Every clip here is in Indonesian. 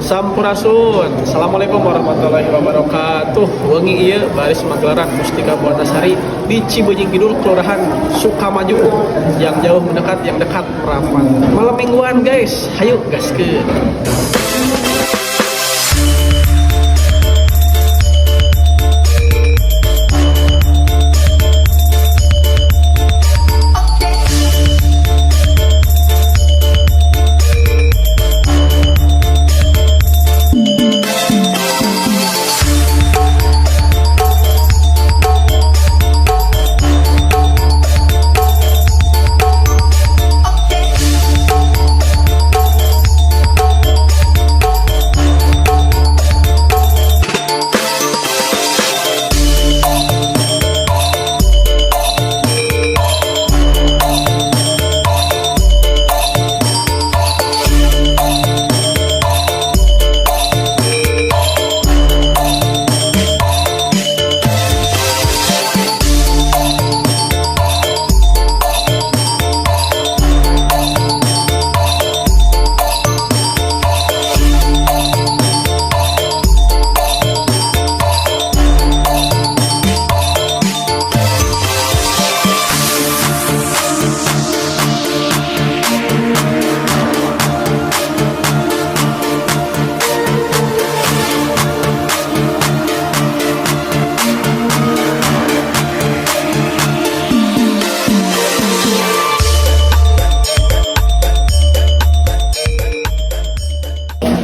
Sampurasun. Assalamualaikum warahmatullahi wabarakatuh. Wengi ieu baris magelaran Mustika Buanasari di Cibeujing Kidul, Kelurahan Sukamaju. Yang jauh mendekat, yang dekat merapat. Malam mingguan guys, hayu gaskeun.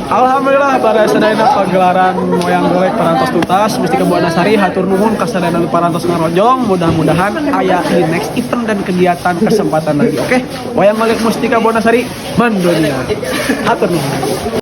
Alhamdulillah pada sadayana pagelaran moyang golek parantos tuntas Mustika Buanasari. Hatur nuhun ka sadayana parantos ngarojong. Mudah-mudahan aya di next event dan kegiatan kesempatan lagi. Oke, wayang golek Mustika Buanasari mendunia. Hatur nuhun.